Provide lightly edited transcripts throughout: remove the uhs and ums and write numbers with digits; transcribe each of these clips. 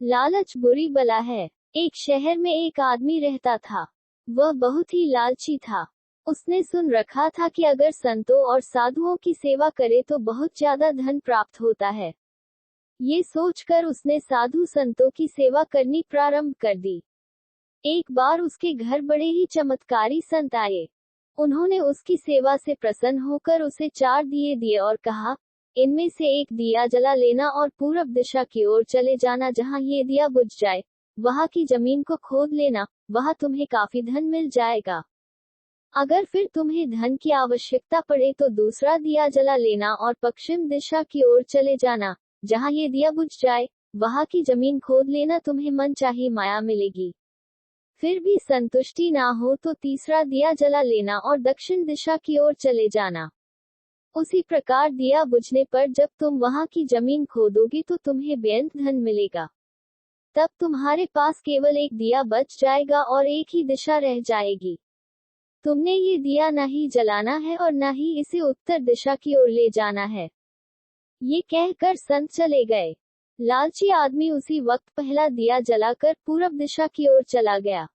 लालच बुरी बला है। एक शहर में एक आदमी रहता था। वह बहुत ही लालची था। उसने सुन रखा था कि अगर संतों और साधुओं की सेवा करे तो बहुत ज्यादा धन प्राप्त होता है। ये सोचकर उसने साधु संतों की सेवा करनी प्रारंभ कर दी। एक बार उसके घर बड़े ही चमत्कारी संत आए। उन्होंने उसकी सेवा से प्रसन्न होकर उसे 4 दिए दिए और कहा, इनमें से एक दिया जला लेना और पूरब दिशा की ओर चले जाना। जहाँ ये दिया बुझ जाए वहाँ की जमीन को खोद लेना, वहाँ तुम्हें काफी धन मिल जाएगा। अगर फिर तुम्हें धन की आवश्यकता पड़े तो दूसरा दिया जला लेना और पश्चिम दिशा की ओर चले जाना। जहाँ ये दिया बुझ जाए वहाँ की जमीन खोद लेना, तुम्हें मनचाही माया मिलेगी। फिर भी संतुष्टि ना हो तो तीसरा दिया जला लेना और दक्षिण दिशा की ओर चले जाना। उसी प्रकार दिया बुझने पर जब तुम वहां की जमीन खोदोगे तो तुम्हें बेअंत धन मिलेगा। तब तुम्हारे पास केवल एक दिया बच जाएगा और एक ही दिशा रह जाएगी। तुमने ये दिया न ही जलाना है और न ही इसे उत्तर दिशा की ओर ले जाना है। ये कहकर संत चले गए। लालची आदमी उसी वक्त पहला दिया जलाकर पूरब दिशा की ओर चला गया।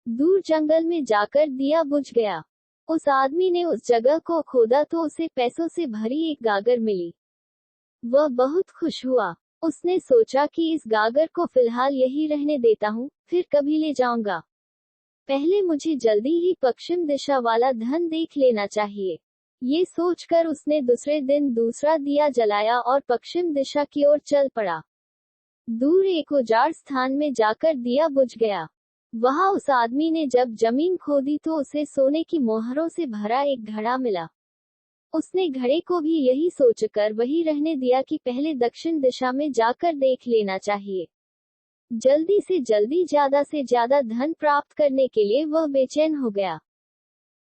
दूर जंगल में जाकर दिया बुझ गया। उस आदमी ने उस जगह को खोदा तो उसे पैसों से भरी एक गागर मिली। वह बहुत खुश हुआ। उसने सोचा कि इस गागर को फिलहाल यही रहने देता हूँ, फिर कभी ले जाऊंगा। पहले मुझे जल्दी ही पश्चिम दिशा वाला धन देख लेना चाहिए। ये सोचकर उसने दूसरे दिन दूसरा दिया जलाया और पश्चिम दिशा की ओर चल पड़ा। दूर एक उजाड़ स्थान में जाकर दिया बुझ गया। वहां उस आदमी ने जब जमीन खोदी तो उसे सोने की मोहरों से भरा एक घड़ा मिला। उसने घड़े को भी यही सोचकर वही रहने दिया कि पहले दक्षिण दिशा में जाकर देख लेना चाहिए। जल्दी से जल्दी ज्यादा से ज्यादा धन प्राप्त करने के लिए वह बेचैन हो गया।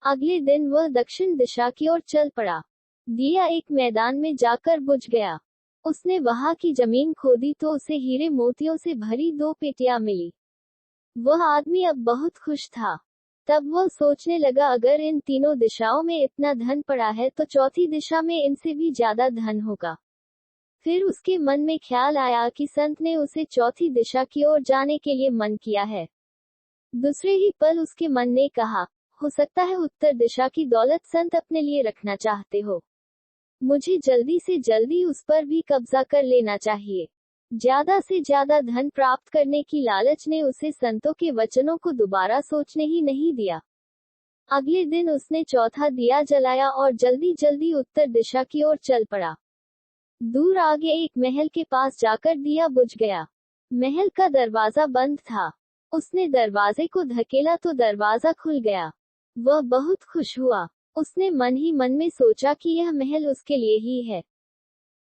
अगले दिन वह दक्षिण दिशा की ओर चल पड़ा। दिया एक मैदान में जाकर बुझ गया। उसने वहां की जमीन खोदी तो उसे हीरे मोतियों से भरी 2 पेटियां मिली। वह आदमी अब बहुत खुश था। तब वह सोचने लगा, अगर इन तीनों दिशाओं में इतना धन पड़ा है तो चौथी दिशा में इनसे भी ज्यादा धन होगा। फिर उसके मन में ख्याल आया कि संत ने उसे चौथी दिशा की ओर जाने के लिए मन किया है। दूसरे ही पल उसके मन ने कहा, हो सकता है उत्तर दिशा की दौलत संत अपने लिए रखना चाहते हो। मुझे जल्दी से जल्दी उस पर भी कब्जा कर लेना चाहिए। ज्यादा से ज्यादा धन प्राप्त करने की लालच ने उसे संतों के वचनों को दोबारा सोचने ही नहीं दिया। अगले दिन उसने चौथा दिया जलाया और जल्दी जल्दी उत्तर दिशा की ओर चल पड़ा। दूर आगे एक महल के पास जाकर दिया बुझ गया। महल का दरवाजा बंद था। उसने दरवाजे को धकेला तो दरवाजा खुल गया। वह बहुत खुश हुआ। उसने मन ही मन में सोचा कि यह महल उसके लिए ही है।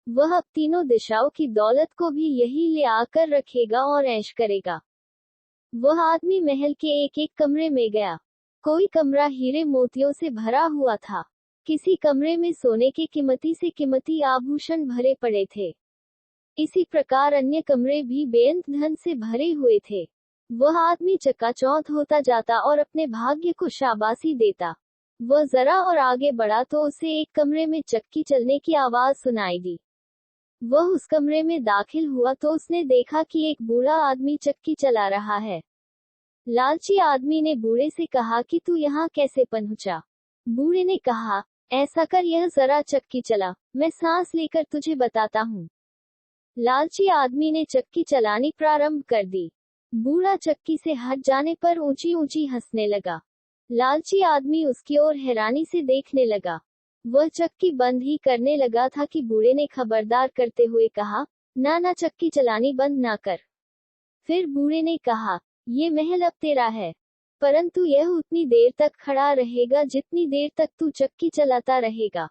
वह अब तीनों दिशाओं की दौलत को भी यही ले आकर रखेगा और ऐश करेगा। वह आदमी महल के एक एक कमरे में गया। कोई कमरा हीरे मोतियों से भरा हुआ था। किसी कमरे में सोने के कीमती से कीमती आभूषण भरे पड़े थे। इसी प्रकार अन्य कमरे भी बेअंत धन से भरे हुए थे। वह आदमी चकाचौंध होता जाता और अपने भाग्य को शाबाशी देता। वह जरा और आगे बढ़ा तो उसे एक कमरे में चक्की चलने की आवाज सुनाई दी। वह उस कमरे में दाखिल हुआ तो उसने देखा कि एक बूढ़ा आदमी चक्की चला रहा है। लालची आदमी ने बूढ़े से कहा कि तू यहाँ कैसे पहुंचा? बूढ़े ने कहा, ऐसा कर यह जरा चक्की चला, मैं सांस लेकर तुझे बताता हूँ। लालची आदमी ने चक्की चलानी प्रारंभ कर दी। बूढ़ा चक्की से हट जाने पर ऊंची ऊंची हंसने लगा। लालची आदमी उसकी ओर हैरानी से देखने लगा। वह चक्की बंद ही करने लगा था कि बूढ़े ने खबरदार करते हुए कहा, ना चक्की चलानी बंद ना कर। फिर बूढ़े ने कहा, ये महल अब तेरा है, परंतु यह उतनी देर तक खड़ा रहेगा जितनी देर तक तू चक्की चलाता रहेगा।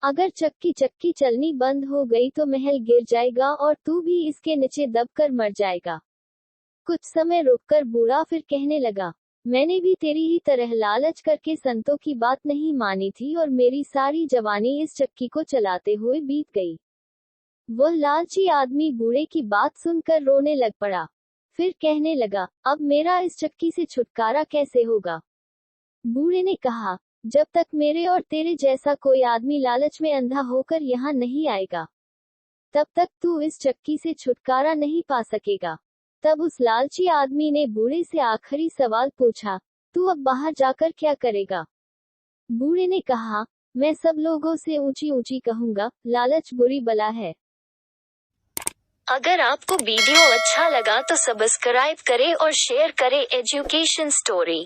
अगर चक्की चलनी बंद हो गई तो महल गिर जाएगा और तू भी इसके नीचे दबकर मर जाएगा। कुछ समय रुककर बूढ़ा फिर कहने लगा, मैंने भी तेरी ही तरह लालच करके संतों की बात नहीं मानी थी और मेरी सारी जवानी इस चक्की को चलाते हुए बीत गई। वह लालची आदमी बूढ़े की बात सुनकर रोने लग पड़ा। फिर कहने लगा, अब मेरा इस चक्की से छुटकारा कैसे होगा? बूढ़े ने कहा, जब तक मेरे और तेरे जैसा कोई आदमी लालच में अंधा होकर यहाँ नहीं आएगा, तब तक तू इस चक्की से छुटकारा नहीं पा सकेगा। तब उस लालची आदमी ने बूढ़े से आखिरी सवाल पूछा, तू अब बाहर जाकर क्या करेगा? बूढ़े ने कहा, मैं सब लोगों से ऊंची ऊंची कहूंगा, लालच बुरी बला है। अगर आपको वीडियो अच्छा लगा तो सब्सक्राइब करें और शेयर करें एजुकेशन स्टोरी।